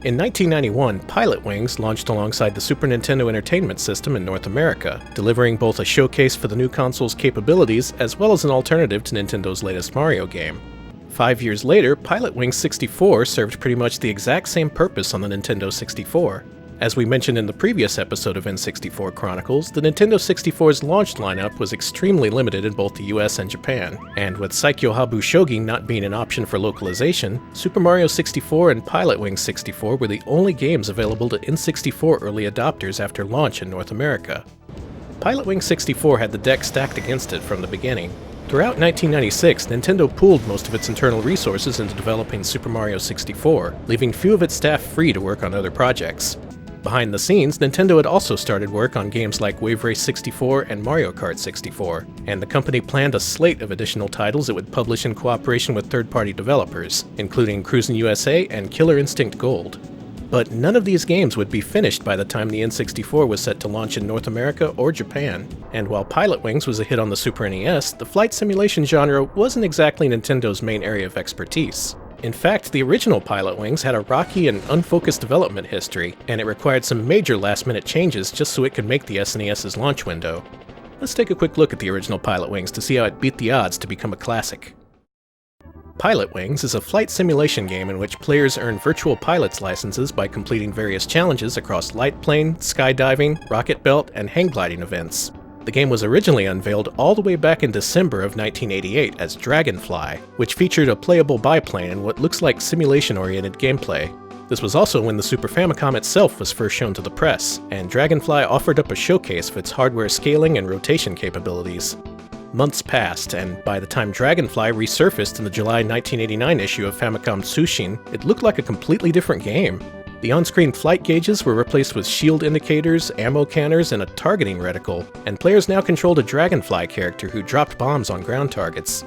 In 1991, Pilotwings launched alongside the Super Nintendo Entertainment System in North America, delivering both a showcase for the new console's capabilities as well as an alternative to Nintendo's latest Mario game. 5 years later, Pilotwings 64 served pretty much the exact same purpose on the Nintendo 64. As we mentioned in the previous episode of N64 Chronicles, the Nintendo 64's launch lineup was extremely limited in both the US and Japan, and with Saikyo Habu Shogi not being an option for localization, Super Mario 64 and Pilotwings 64 were the only games available to N64 early adopters after launch in North America. Pilotwings 64 had the deck stacked against it from the beginning. Throughout 1996, Nintendo pooled most of its internal resources into developing Super Mario 64, leaving few of its staff free to work on other projects. Behind the scenes, Nintendo had also started work on games like Wave Race 64 and Mario Kart 64, and the company planned a slate of additional titles it would publish in cooperation with third-party developers, including Cruisin' USA and Killer Instinct Gold. But none of these games would be finished by the time the N64 was set to launch in North America or Japan, and while Pilotwings was a hit on the Super NES, the flight simulation genre wasn't exactly Nintendo's main area of expertise. In fact, the original Pilotwings had a rocky and unfocused development history, and it required some major last-minute changes just so it could make the SNES's launch window. Let's take a quick look at the original Pilotwings to see how it beat the odds to become a classic. Pilotwings is a flight simulation game in which players earn virtual pilot's licenses by completing various challenges across light plane, skydiving, rocket belt, and hang gliding events. The game was originally unveiled all the way back in December of 1988 as Dragonfly, which featured a playable biplane and what looks like simulation-oriented gameplay. This was also when the Super Famicom itself was first shown to the press, and Dragonfly offered up a showcase of its hardware scaling and rotation capabilities. Months passed, and by the time Dragonfly resurfaced in the July 1989 issue of Famicom Tsushin, it looked like a completely different game. The on-screen flight gauges were replaced with shield indicators, ammo canners, and a targeting reticle, and players now controlled a Dragonfly character who dropped bombs on ground targets.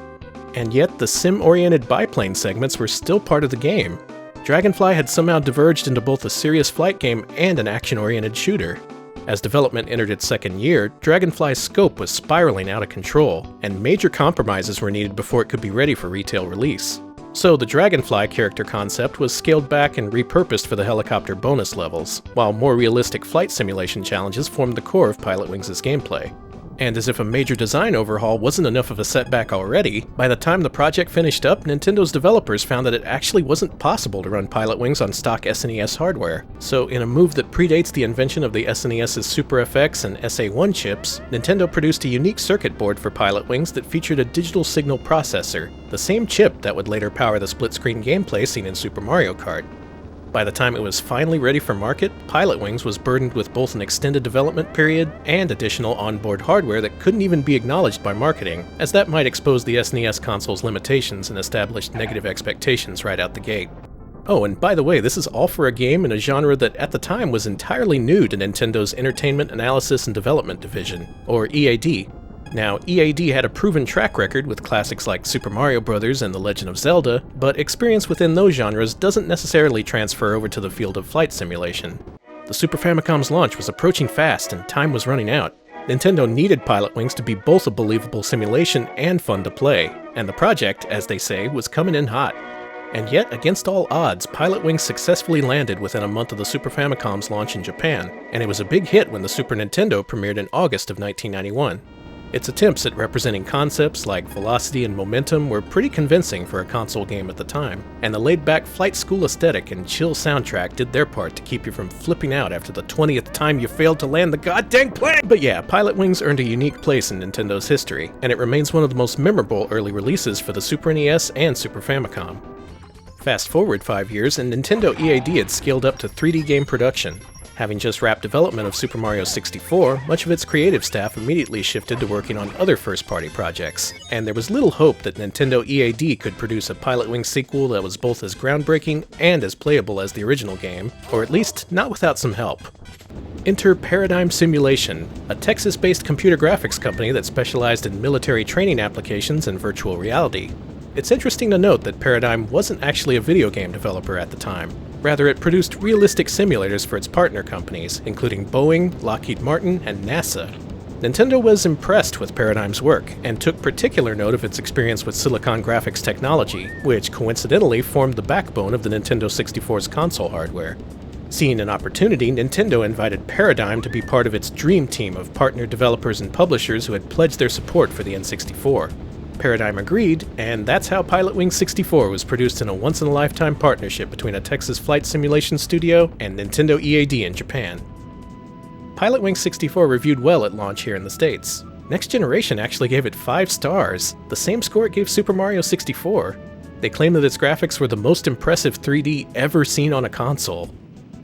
And yet, the sim-oriented biplane segments were still part of the game. Dragonfly had somehow diverged into both a serious flight game and an action-oriented shooter. As development entered its second year, Dragonfly's scope was spiraling out of control, and major compromises were needed before it could be ready for retail release. So the Dragonfly character concept was scaled back and repurposed for the helicopter bonus levels, while more realistic flight simulation challenges formed the core of Pilotwings' gameplay. And as if a major design overhaul wasn't enough of a setback already, by the time the project finished up, Nintendo's developers found that it actually wasn't possible to run Pilotwings on stock SNES hardware. So in a move that predates the invention of the SNES's Super FX and SA1 chips, Nintendo produced a unique circuit board for Pilotwings that featured a digital signal processor, the same chip that would later power the split-screen gameplay seen in Super Mario Kart. By the time it was finally ready for market, Pilotwings was burdened with both an extended development period and additional onboard hardware that couldn't even be acknowledged by marketing, as that might expose the SNES console's limitations and establish negative expectations right out the gate. Oh, and by the way, this is all for a game in a genre that at the time was entirely new to Nintendo's Entertainment Analysis and Development Division, or EAD. Now, EAD had a proven track record with classics like Super Mario Bros. And The Legend of Zelda, but experience within those genres doesn't necessarily transfer over to the field of flight simulation. The Super Famicom's launch was approaching fast and time was running out. Nintendo needed Pilotwings to be both a believable simulation and fun to play, and the project, as they say, was coming in hot. And yet, against all odds, Pilotwings successfully landed within a month of the Super Famicom's launch in Japan, and it was a big hit when the Super Nintendo premiered in August of 1991. Its attempts at representing concepts like velocity and momentum were pretty convincing for a console game at the time, and the laid-back flight school aesthetic and chill soundtrack did their part to keep you from flipping out after the 20th time you failed to land the goddamn plane! But yeah, Pilotwings earned a unique place in Nintendo's history, and it remains one of the most memorable early releases for the Super NES and Super Famicom. Fast forward 5 years, and Nintendo EAD had scaled up to 3D game production. Having just wrapped development of Super Mario 64, much of its creative staff immediately shifted to working on other first-party projects, and there was little hope that Nintendo EAD could produce a Pilotwings sequel that was both as groundbreaking and as playable as the original game, or at least not without some help. Enter Paradigm Simulation, a Texas-based computer graphics company that specialized in military training applications and virtual reality. It's interesting to note that Paradigm wasn't actually a video game developer at the time. Rather, it produced realistic simulators for its partner companies, including Boeing, Lockheed Martin, and NASA. Nintendo was impressed with Paradigm's work, and took particular note of its experience with Silicon Graphics technology, which coincidentally formed the backbone of the Nintendo 64's console hardware. Seeing an opportunity, Nintendo invited Paradigm to be part of its dream team of partner developers and publishers who had pledged their support for the N64. Paradigm agreed, and that's how Pilotwings 64 was produced in a once-in-a-lifetime partnership between a Texas flight simulation studio and Nintendo EAD in Japan. Pilotwings 64 reviewed well at launch here in the States. Next Generation actually gave it 5 stars, the same score it gave Super Mario 64. They claimed that its graphics were the most impressive 3D ever seen on a console.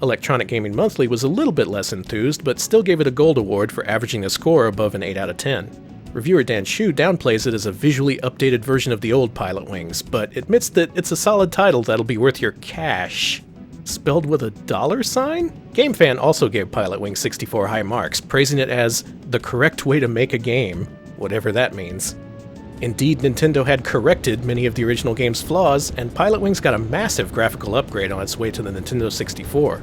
Electronic Gaming Monthly was a little bit less enthused, but still gave it a gold award for averaging a score above an 8 out of 10. Reviewer Dan Shu downplays it as a visually updated version of the old Pilotwings, but admits that it's a solid title that'll be worth your cash. Spelled with a $sign? GameFan also gave Pilotwings 64 high marks, praising it as the correct way to make a game, whatever that means. Indeed, Nintendo had corrected many of the original game's flaws, and Pilotwings got a massive graphical upgrade on its way to the Nintendo 64.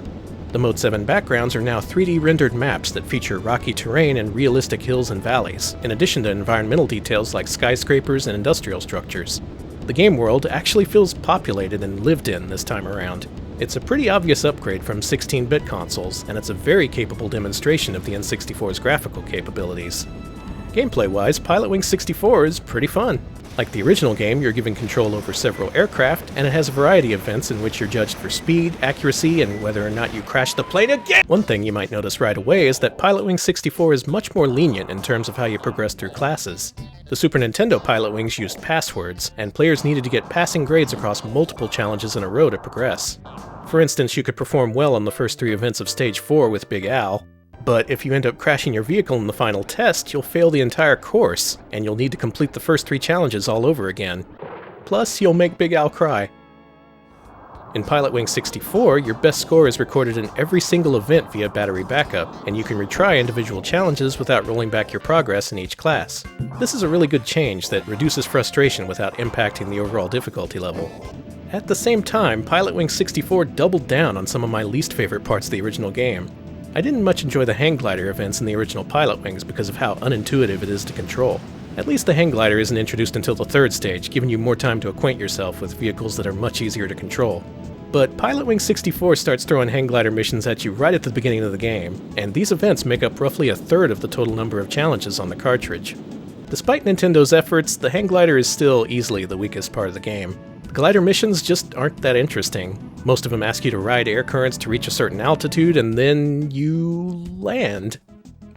The Mode 7 backgrounds are now 3D rendered maps that feature rocky terrain and realistic hills and valleys, in addition to environmental details like skyscrapers and industrial structures. The game world actually feels populated and lived in this time around. It's a pretty obvious upgrade from 16-bit consoles, and it's a very capable demonstration of the N64's graphical capabilities. Gameplay-wise, Pilotwings 64 is pretty fun. Like the original game, you're given control over several aircraft, and it has a variety of events in which you're judged for speed, accuracy, and whether or not you crash the plane again! One thing you might notice right away is that Pilotwings 64 is much more lenient in terms of how you progress through classes. The Super Nintendo Pilotwings used passwords, and players needed to get passing grades across multiple challenges in a row to progress. For instance, you could perform well on the first 3 events of Stage 4 with Big Al, but if you end up crashing your vehicle in the final test, you'll fail the entire course, and you'll need to complete the first 3 challenges all over again. Plus, you'll make Big Al cry. In Pilotwings 64, your best score is recorded in every single event via battery backup, and you can retry individual challenges without rolling back your progress in each class. This is a really good change that reduces frustration without impacting the overall difficulty level. At the same time, Pilotwings 64 doubled down on some of my least favorite parts of the original game. I didn't much enjoy the hang glider events in the original Pilotwings because of how unintuitive it is to control. At least the hang glider isn't introduced until the 3rd stage, giving you more time to acquaint yourself with vehicles that are much easier to control. But Pilotwings 64 starts throwing hang glider missions at you right at the beginning of the game, and these events make up roughly a third of the total number of challenges on the cartridge. Despite Nintendo's efforts, the hang glider is still easily the weakest part of the game. The glider missions just aren't that interesting. Most of them ask you to ride air currents to reach a certain altitude, and then you land.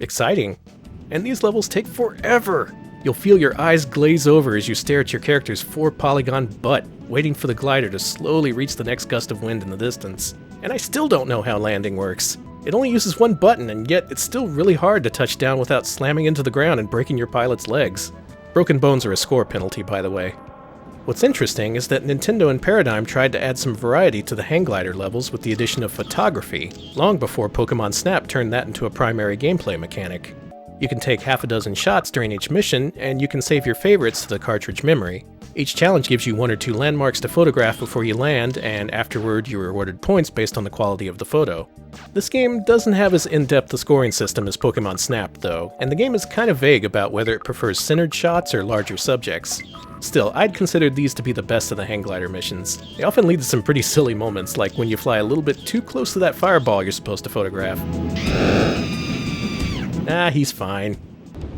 Exciting. And these levels take forever! You'll feel your eyes glaze over as you stare at your character's 4-polygon butt, waiting for the glider to slowly reach the next gust of wind in the distance. And I still don't know how landing works. It only uses one button, and yet it's still really hard to touch down without slamming into the ground and breaking your pilot's legs. Broken bones are a score penalty, by the way. What's interesting is that Nintendo and Paradigm tried to add some variety to the hang glider levels with the addition of photography, long before Pokemon Snap turned that into a primary gameplay mechanic. You can take half a dozen shots during each mission, and you can save your favorites to the cartridge memory. Each challenge gives you 1 or 2 landmarks to photograph before you land, and afterward you're rewarded points based on the quality of the photo. This game doesn't have as in-depth a scoring system as Pokemon Snap, though, and the game is kind of vague about whether it prefers centered shots or larger subjects. Still, I'd consider these to be the best of the hang glider missions. They often lead to some pretty silly moments, like when you fly a little bit too close to that fireball you're supposed to photograph. He's fine.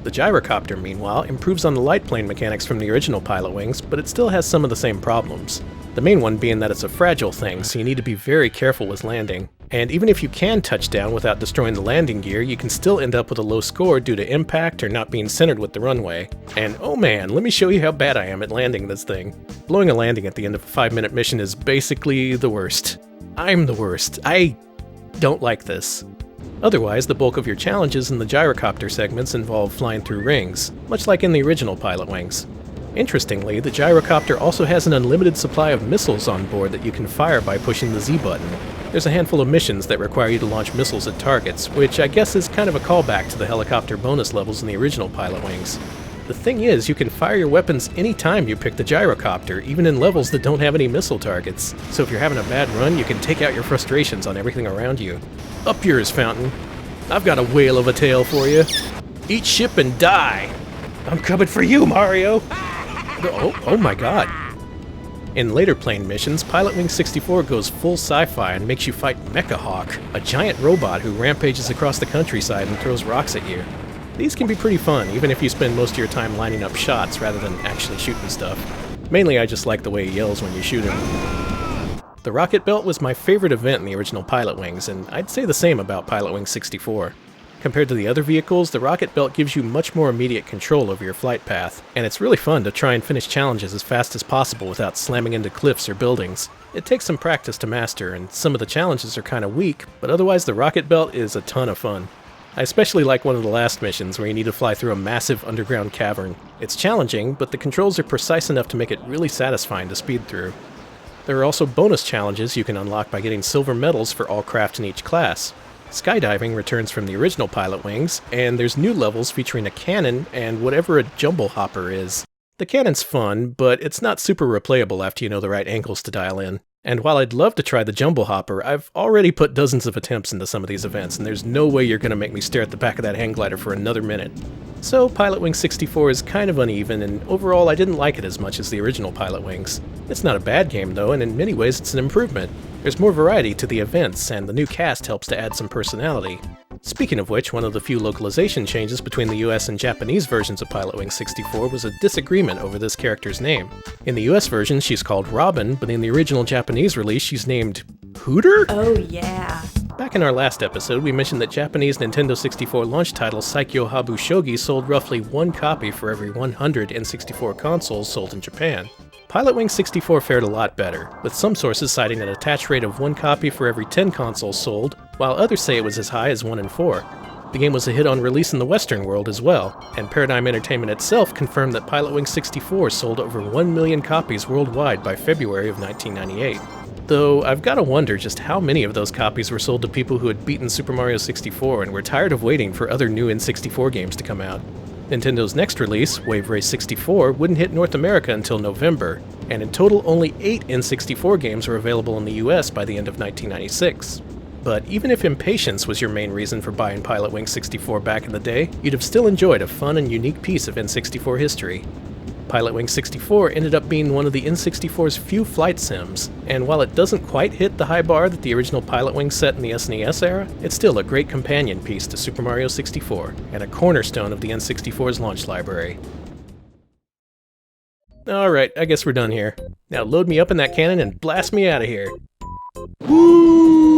The gyrocopter, meanwhile, improves on the light plane mechanics from the original Pilotwings, but it still has some of the same problems. The main one being that it's a fragile thing, so you need to be very careful with landing. And even if you can touch down without destroying the landing gear, you can still end up with a low score due to impact or not being centered with the runway. And oh man, let me show you how bad I am at landing this thing. Blowing a landing at the end of a 5-minute mission is basically the worst. I'm the worst. I don't like this. Otherwise, the bulk of your challenges in the gyrocopter segments involve flying through rings, much like in the original Pilotwings. Interestingly, the gyrocopter also has an unlimited supply of missiles on board that you can fire by pushing the Z button. There's a handful of missions that require you to launch missiles at targets, which I guess is kind of a callback to the helicopter bonus levels in the original Pilotwings. The thing is, you can fire your weapons anytime you pick the gyrocopter, even in levels that don't have any missile targets. So if you're having a bad run, you can take out your frustrations on everything around you. Up yours, Fountain. I've got a whale of a tail for you. Eat ship and die! I'm coming for you, Mario! Oh my god. In later plane missions, Pilotwings 64 goes full sci-fi and makes you fight Mecha Hawk, a giant robot who rampages across the countryside and throws rocks at you. These can be pretty fun, even if you spend most of your time lining up shots rather than actually shooting stuff. Mainly I just like the way he yells when you shoot him. The Rocket Belt was my favorite event in the original Pilotwings, and I'd say the same about Pilotwings 64. Compared to the other vehicles, the Rocket Belt gives you much more immediate control over your flight path, and it's really fun to try and finish challenges as fast as possible without slamming into cliffs or buildings. It takes some practice to master, and some of the challenges are kinda weak, but otherwise the Rocket Belt is a ton of fun. I especially like one of the last missions where you need to fly through a massive underground cavern. It's challenging, but the controls are precise enough to make it really satisfying to speed through. There are also bonus challenges you can unlock by getting silver medals for all craft in each class. Skydiving returns from the original Pilotwings, and there's new levels featuring a cannon and whatever a jumble hopper is. The cannon's fun, but it's not super replayable after you know the right angles to dial in. And while I'd love to try the jumble hopper, I've already put dozens of attempts into some of these events, and there's no way you're going to make me stare at the back of that hang glider for another minute. So Pilotwings 64 is kind of uneven, and overall I didn't like it as much as the original Pilotwings. It's not a bad game though, and in many ways it's an improvement. There's more variety to the events, and the new cast helps to add some personality. Speaking of which, one of the few localization changes between the US and Japanese versions of Pilotwings 64 was a disagreement over this character's name. In the US version, she's called Robin, but in the original Japanese release, she's named Hooter? Oh yeah. Back in our last episode, we mentioned that Japanese Nintendo 64 launch title Saikyo Habu Shogi sold roughly 1 copy for every 100 N64 consoles sold in Japan. Pilotwings 64 fared a lot better, with some sources citing an attach rate of 1 copy for every 10 consoles sold, while others say it was as high as 1 in 4. The game was a hit on release in the Western world as well, and Paradigm Entertainment itself confirmed that Pilotwings 64 sold over 1 million copies worldwide by February of 1998. Though I've gotta wonder just how many of those copies were sold to people who had beaten Super Mario 64 and were tired of waiting for other new N64 games to come out. Nintendo's next release, Wave Race 64, wouldn't hit North America until November, and in total only 8 N64 games were available in the US by the end of 1996. But even if impatience was your main reason for buying Pilotwings 64 back in the day, you'd have still enjoyed a fun and unique piece of N64 history. Pilotwings 64 ended up being one of the N64's few flight sims, and while it doesn't quite hit the high bar that the original Pilotwings set in the SNES era, it's still a great companion piece to Super Mario 64, and a cornerstone of the N64's launch library. Alright, I guess we're done here. Now load me up in that cannon and blast me out of here. Woo!